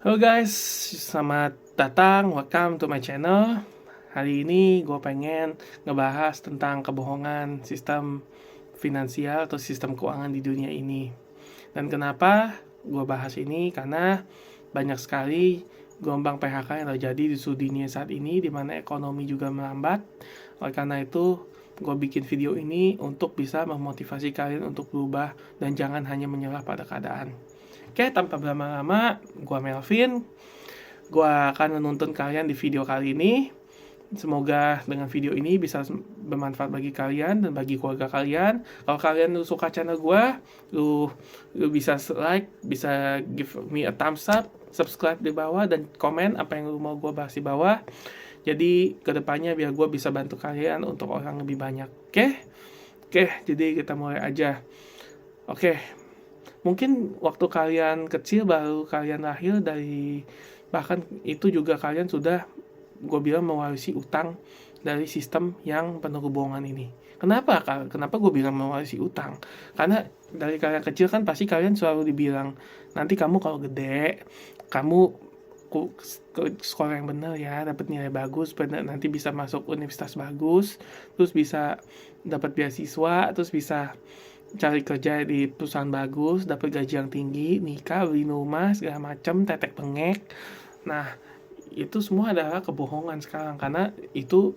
Halo guys, selamat datang, welcome to my channel. Hari ini gue pengen ngebahas tentang kebohongan sistem finansial atau sistem keuangan di dunia ini. Dan kenapa gue bahas ini? Karena banyak sekali gelombang PHK yang terjadi di seluruh dunia saat ini, di mana ekonomi juga melambat. Oleh karena itu, gue bikin video ini untuk bisa memotivasi kalian untuk berubah dan jangan hanya menyerah pada keadaan. Oke, tanpa berlama-lama, gue Melvin. Gue akan menuntun kalian di video kali ini. Semoga dengan video ini bisa bermanfaat bagi kalian dan bagi keluarga kalian. Kalau kalian suka channel gue, lu bisa like, bisa give me a thumbs up, subscribe di bawah, dan komen apa yang lu mau gue bahas di bawah. Jadi kedepannya biar gue bisa bantu kalian untuk orang lebih banyak. Oke? Oke, jadi kita mulai aja. Oke, mungkin waktu kalian kecil baru kalian lahir dari, bahkan itu juga kalian sudah, gue bilang, mewarisi utang dari sistem yang penuh kebohongan ini. Kenapa gue bilang mewarisi utang? Karena dari kalian kecil kan pasti kalian selalu dibilang, nanti kamu kalau gede, kamu ke sekolah yang benar ya, dapat nilai bagus, benar, nanti bisa masuk universitas bagus, terus bisa dapat beasiswa, terus bisa cari kerja di perusahaan bagus, dapat gaji yang tinggi, nikah, beli rumah, segala macam, tetek bengek. Nah, itu semua adalah kebohongan sekarang, karena itu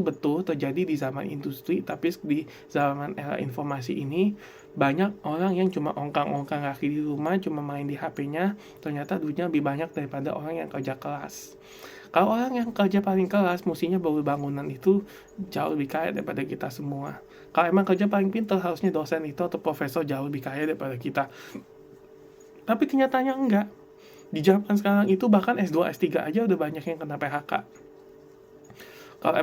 betul terjadi di zaman industri, tapi di zaman era informasi ini banyak orang yang cuma ongkang-ongkang kaki di rumah, cuma main di HP-nya, ternyata duitnya lebih banyak daripada orang yang kerja keras. Kalau orang yang kerja paling keras, mestinya baru bangunan itu jauh lebih kaya daripada kita semua. Kalau emang kerja paling pintar, harusnya dosen itu atau profesor jauh lebih kaya daripada kita. Tapi kenyataannya enggak. Di zaman sekarang itu bahkan S2, S3 aja udah banyak yang kena PHK. Kalau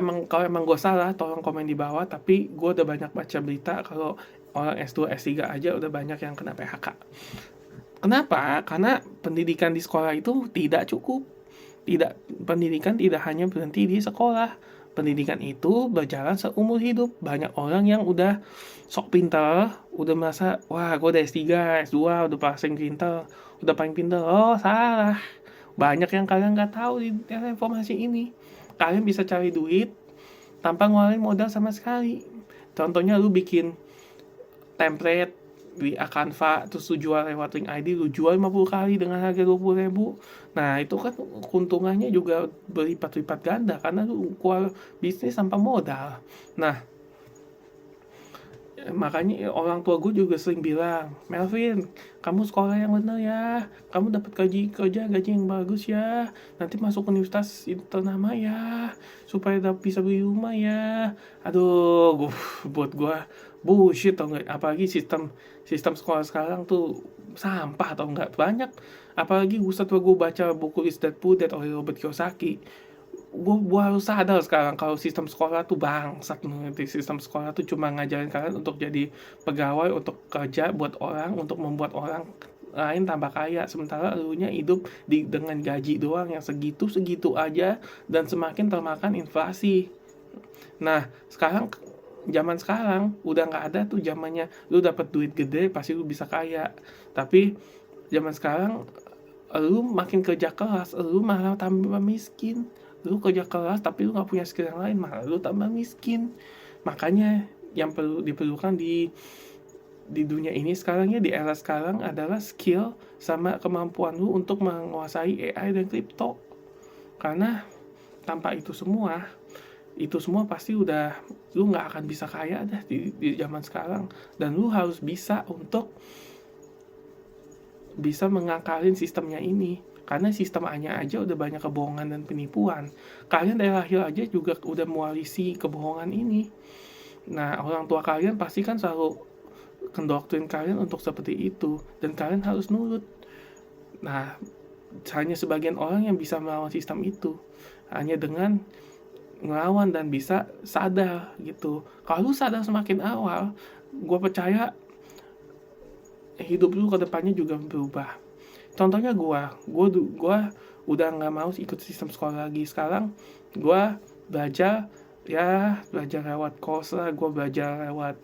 emang gue salah, tolong komen di bawah. Tapi gue udah banyak baca berita kalau orang S2, S3 aja udah banyak yang kena PHK. Kenapa? Karena pendidikan di sekolah itu tidak cukup. Pendidikan tidak hanya berhenti di sekolah. Pendidikan itu berjalan seumur hidup. Banyak orang yang udah sok pintar, udah merasa, wah gue udah S3, S2, udah paling pintar. Oh, salah. Banyak yang kalian nggak tahu di informasi ini. Kalian bisa cari duit tanpa ngeluarin modal sama sekali. Contohnya lu bikin template di Canva, terus lu jual lewat link ID, lu jual 50 kali dengan harga 20.000. Nah, itu kan keuntungannya juga berlipat-lipat ganda karena lu keluar bisnis tanpa modal. Nah, makanya orang tua gue juga sering bilang, Melvin, kamu sekolah yang benar ya, kamu dapat kerja yang bagus ya, nanti masuk universitas ternama ya, supaya bisa beli rumah ya. Aduh, buat gue bullshit tau nggak? Apalagi sistem sekolah sekarang tuh sampah tau nggak? Banyak, apalagi setelah gue baca buku Rich Dad Poor Dad oleh Robert Kiyosaki, gue harus sadar sekarang kalau sistem sekolah tuh bangsat. Nanti sistem sekolah tuh cuma ngajarin kalian untuk jadi pegawai, untuk kerja buat orang, untuk membuat orang lain tambah kaya, sementara elunya hidup dengan gaji doang yang segitu aja dan semakin termakan inflasi. Nah, zaman sekarang udah nggak ada tuh zamannya lu dapat duit gede pasti lu bisa kaya. Tapi zaman sekarang lu makin kerja keras, lu malah tambah miskin. Lu kerja keras tapi lu nggak punya skill yang lain, malah lu tambah miskin. Makanya yang diperlukan di dunia ini sekarang ya, di era sekarang, adalah skill sama kemampuan lu untuk menguasai AI dan kripto. Karena tanpa itu semua pasti lu nggak akan bisa kaya dah di zaman sekarang. Dan lu harus bisa untuk bisa mengakalin sistemnya ini, karena sistem aja udah banyak kebohongan dan penipuan. Kalian dari lahir aja juga udah mewarisi kebohongan ini. Nah, orang tua kalian pasti kan selalu mendoktrin kalian untuk seperti itu, dan kalian harus nurut. Nah, hanya sebagian orang yang bisa melawan sistem itu, hanya dengan ngelawan dan bisa sadar gitu. Kalau lu sadar semakin awal, gue percaya hidup lu ke depannya juga berubah. Contohnya gue udah nggak mau ikut sistem sekolah lagi. Sekarang gue belajar lewat course lah, gue belajar lewat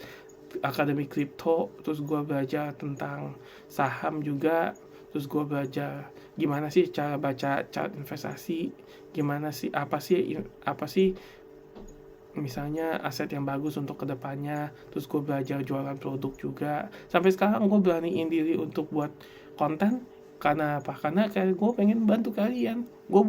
akademi kripto, terus gue belajar tentang saham juga, terus gue belajar gimana sih cara baca chart investasi, gimana sih apa sih misalnya aset yang bagus untuk kedepannya. Terus gue belajar jualan produk juga. Sampai sekarang gue beraniin diri untuk buat konten. Karena apa? Karena kayak gue pengen bantu kalian. Gue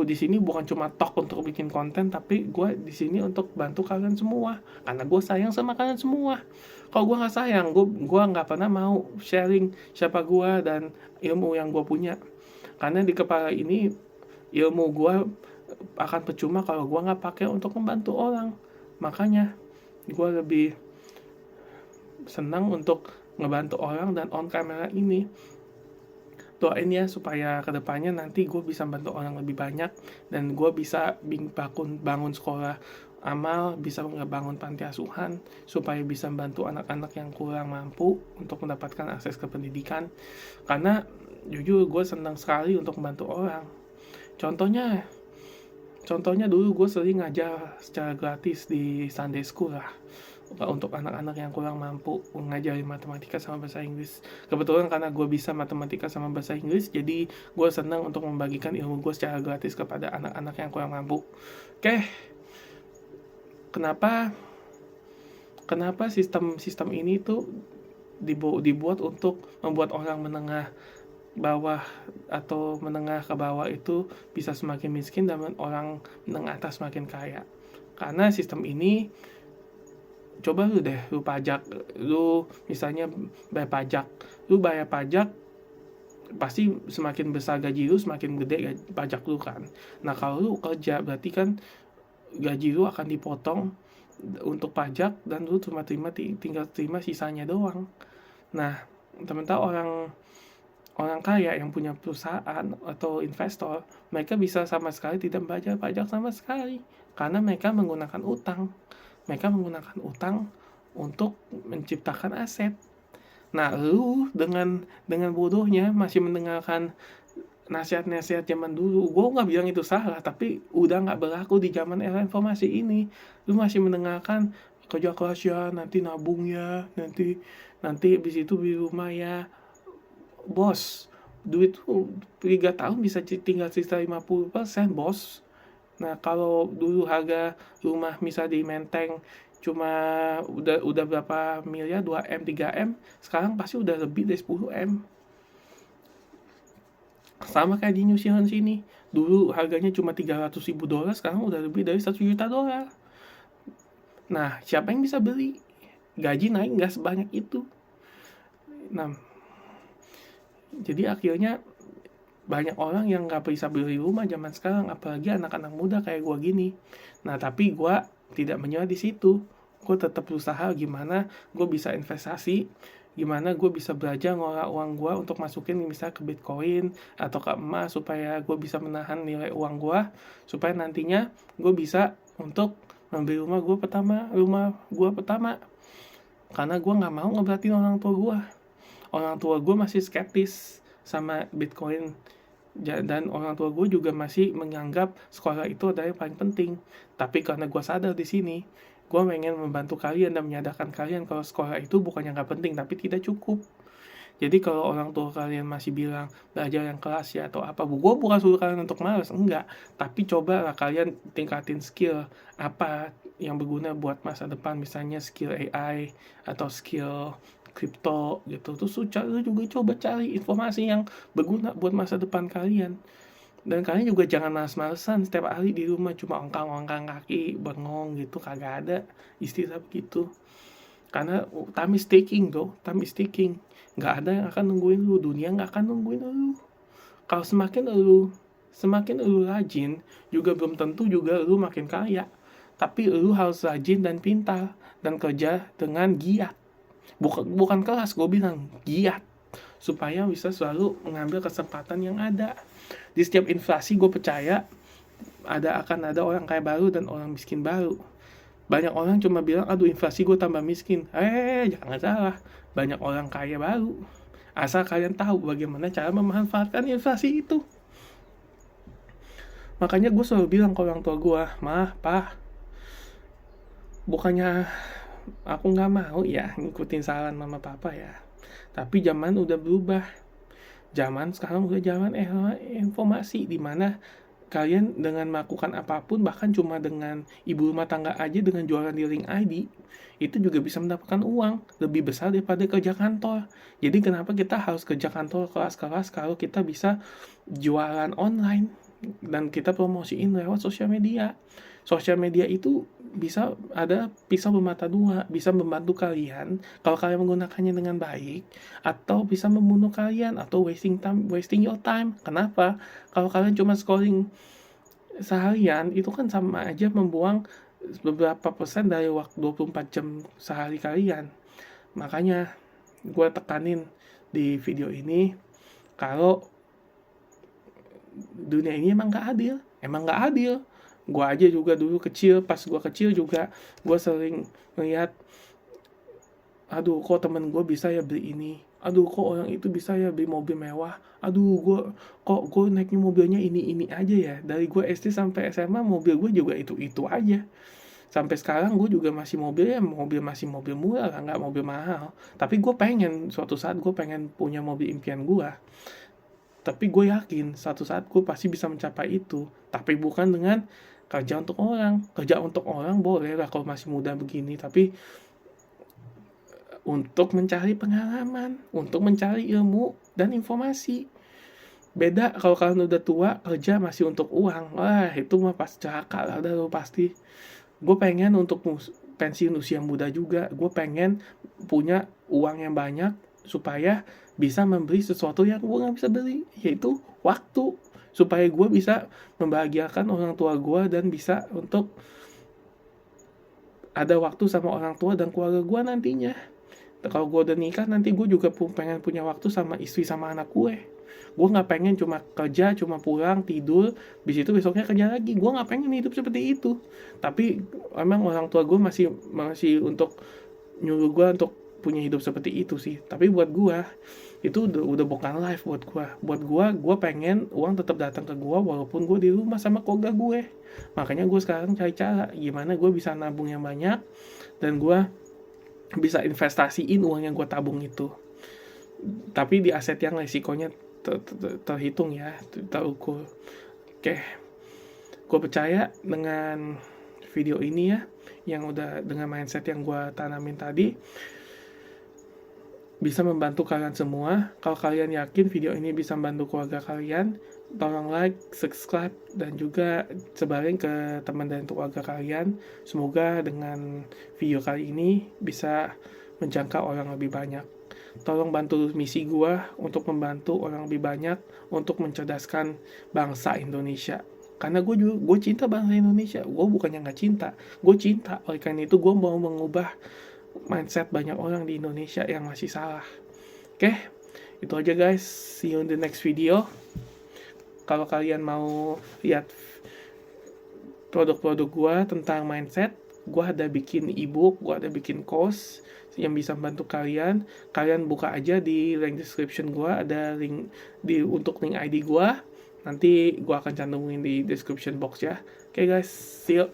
di sini bukan cuma talk untuk bikin konten, tapi gue di sini untuk bantu kalian semua. Karena gue sayang sama kalian semua. Kalau gue nggak sayang, gue nggak pernah mau sharing siapa gue dan ilmu yang gue punya. Karena di kepala ini ilmu gue akan percuma kalau gue nggak pakai untuk membantu orang. Makanya gue lebih senang untuk ngebantu orang dan on camera ini. Doain ya supaya kedepannya nanti gue bisa bantu orang lebih banyak dan gue bisa bangun sekolah amal, bisa ngebangun panti asuhan supaya bisa membantu anak-anak yang kurang mampu untuk mendapatkan akses ke pendidikan. Karena jujur gue senang sekali untuk membantu orang. Contohnya dulu gue sering ngajar secara gratis di Sunday School lah untuk anak-anak yang kurang mampu ngajarin matematika sama bahasa Inggris. Kebetulan karena gue bisa matematika sama bahasa Inggris, jadi gue senang untuk membagikan ilmu gue secara gratis kepada anak-anak yang kurang mampu. Oke, kenapa sistem ini tuh dibuat untuk membuat orang menengah bawah atau menengah ke bawah itu bisa semakin miskin dan orang menengah atas semakin kaya. Karena sistem ini, coba lu pajak, lu misalnya bayar pajak, pasti semakin besar gaji lu semakin gede pajak lu kan. Nah kalau lu kerja berarti kan gaji lu akan dipotong untuk pajak dan lu tinggal terima sisanya doang. Nah sementara orang kaya yang punya perusahaan atau investor, mereka bisa sama sekali tidak membayar pajak sama sekali karena mereka menggunakan utang. Mereka menggunakan utang untuk menciptakan aset. Nah, lu dengan bodohnya masih mendengarkan nasihat-nasihat zaman dulu. Gue nggak bilang itu salah, tapi udah nggak berlaku di zaman era informasi ini. Lu masih mendengarkan kerja keras ya, nanti nabung ya, nanti habis itu beli rumah ya. Bos, duit tuh 3 tahun bisa tinggal sisa 50%, bos. Nah, kalau dulu harga rumah misal di Menteng cuma udah berapa miliar, 2M, 3M, sekarang pasti udah lebih dari 10M. Sama kayak di New Zealand sini. Dulu harganya cuma $300,000, sekarang udah lebih dari $1 juta. Nah, siapa yang bisa beli? Gaji naik nggak sebanyak itu. Nah, jadi akhirnya banyak orang yang nggak bisa beli rumah zaman sekarang, apalagi anak-anak muda kayak gue gini. Nah tapi gue tidak menyerah di situ. Gue tetap berusaha gimana gue bisa investasi, gimana gue bisa belajar ngolah uang gue untuk masukin misalnya ke Bitcoin atau ke emas supaya gue bisa menahan nilai uang gue, supaya nantinya gue bisa untuk membeli rumah gue pertama. Karena gue nggak mau ngeberatin orang tua gue. Orang tua gue masih skeptis sama Bitcoin dan orang tua gue juga masih menganggap sekolah itu adalah yang paling penting. Tapi karena gue sadar di sini, gue pengen membantu kalian dan menyadarkan kalian kalau sekolah itu bukannya nggak penting tapi tidak cukup. Jadi kalau orang tua kalian masih bilang belajar yang kelas ya atau apa, gue bukan suruh kalian untuk malas, enggak. Tapi cobalah kalian tingkatin skill apa yang berguna buat masa depan, misalnya skill AI atau skill kripto gitu. Terus lu juga coba cari informasi yang berguna buat masa depan kalian. Dan kalian juga jangan malas-malesan setiap hari di rumah cuma ongkang-ongkang kaki, bengong gitu, kagak ada istilah begitu. Karena time is ticking. Nggak ada yang akan nungguin lu, dunia nggak akan nungguin lu. Kalau semakin lu rajin, juga belum tentu juga lu makin kaya. Tapi lu harus rajin dan pintar dan kerja dengan giat. Bukan kelas, gue bilang giat, supaya bisa selalu mengambil kesempatan yang ada. Di setiap inflasi gue percaya akan ada orang kaya baru dan orang miskin baru. Banyak orang cuma bilang, aduh inflasi gue tambah miskin. Jangan salah, banyak orang kaya baru. Asal kalian tahu bagaimana cara memanfaatkan inflasi itu. Makanya gue selalu bilang ke orang tua gue, Ma, Pa, bukannya aku nggak mau ya ngikutin saran mama papa ya, tapi zaman udah berubah. Zaman sekarang udah zaman era informasi, di mana kalian dengan melakukan apapun, bahkan cuma dengan ibu rumah tangga aja, dengan jualan di link ID, itu juga bisa mendapatkan uang lebih besar daripada kerja kantor. Jadi kenapa kita harus kerja kantor keras-keras kalau kita bisa jualan online dan kita promosiin lewat sosial media. Sosial media itu bisa ada pisau bermata dua, bisa membantu kalian kalau kalian menggunakannya dengan baik, atau bisa membunuh kalian atau wasting your time. Kenapa? Kalau kalian cuma scrolling seharian, itu kan sama aja membuang beberapa persen dari waktu 24 jam sehari kalian. Makanya gue tekanin di video ini kalau dunia ini emang gak adil. Gue aja juga dulu kecil, pas gue kecil juga gue sering ngeliat, aduh kok temen gue bisa ya beli ini, aduh kok orang itu bisa ya beli mobil mewah, aduh gue naiknya mobilnya ini aja ya. Dari gue SD sampai SMA mobil gue juga itu aja. Sampai sekarang gue juga masih masih mobil murah lah, nggak mobil mahal. Tapi gue pengen, suatu saat gue pengen punya mobil impian gue. Tapi gue yakin suatu saat gue pasti bisa mencapai itu. Tapi bukan dengan kerja untuk orang. Kerja untuk orang boleh lah kalau masih muda begini, tapi untuk mencari pengalaman, untuk mencari ilmu dan informasi. Beda kalau kalian udah tua, kerja masih untuk uang. Wah, itu mah pasti celaka lah, udah pasti. Gue pengen untuk pensiun usia muda juga. Gue pengen punya uang yang banyak supaya bisa membeli sesuatu yang gue gak bisa beli, yaitu waktu. Supaya gue bisa membahagiakan orang tua gue dan bisa untuk ada waktu sama orang tua dan keluarga gue nantinya. Kalau gue udah nikah, nanti gue juga pengen punya waktu sama istri sama anak gue. Gue gak pengen cuma kerja, cuma pulang, tidur, bis itu besoknya kerja lagi. Gue gak pengen hidup seperti itu. Tapi emang orang tua gue masih untuk nyuruh gue untuk punya hidup seperti itu sih. Tapi buat gue, itu udah bukan life buat gue. Buat gue pengen uang tetap datang ke gue walaupun gue di rumah sama keluarga gue. Makanya gue sekarang cari cara gimana gue bisa nabung yang banyak dan gue bisa investasiin uang yang gue tabung itu, tapi di aset yang resikonya terhitung ya, terukur. Oke, gue percaya dengan video ini ya, yang udah dengan mindset yang gue tanamin tadi, bisa membantu kalian semua. Kalau kalian yakin video ini bisa membantu keluarga kalian, tolong like, subscribe, dan juga sebarin ke teman dan keluarga kalian. Semoga dengan video kali ini bisa menjangkau orang lebih banyak. Tolong bantu misi gua untuk membantu orang lebih banyak untuk mencerdaskan bangsa Indonesia. Karena gue cinta bangsa Indonesia. Gue bukannya nggak cinta, gue cinta. Oleh karena itu gue mau mengubah mindset banyak orang di Indonesia yang masih salah. Oke, itu aja guys. See you in the next video. Kalau kalian mau lihat produk-produk gue tentang mindset, gue ada bikin ebook, gue ada bikin course yang bisa membantu kalian. Kalian buka aja di link description gue, ada link untuk link ID gue. Nanti gue akan cantumin di description box ya. Oke guys, see you.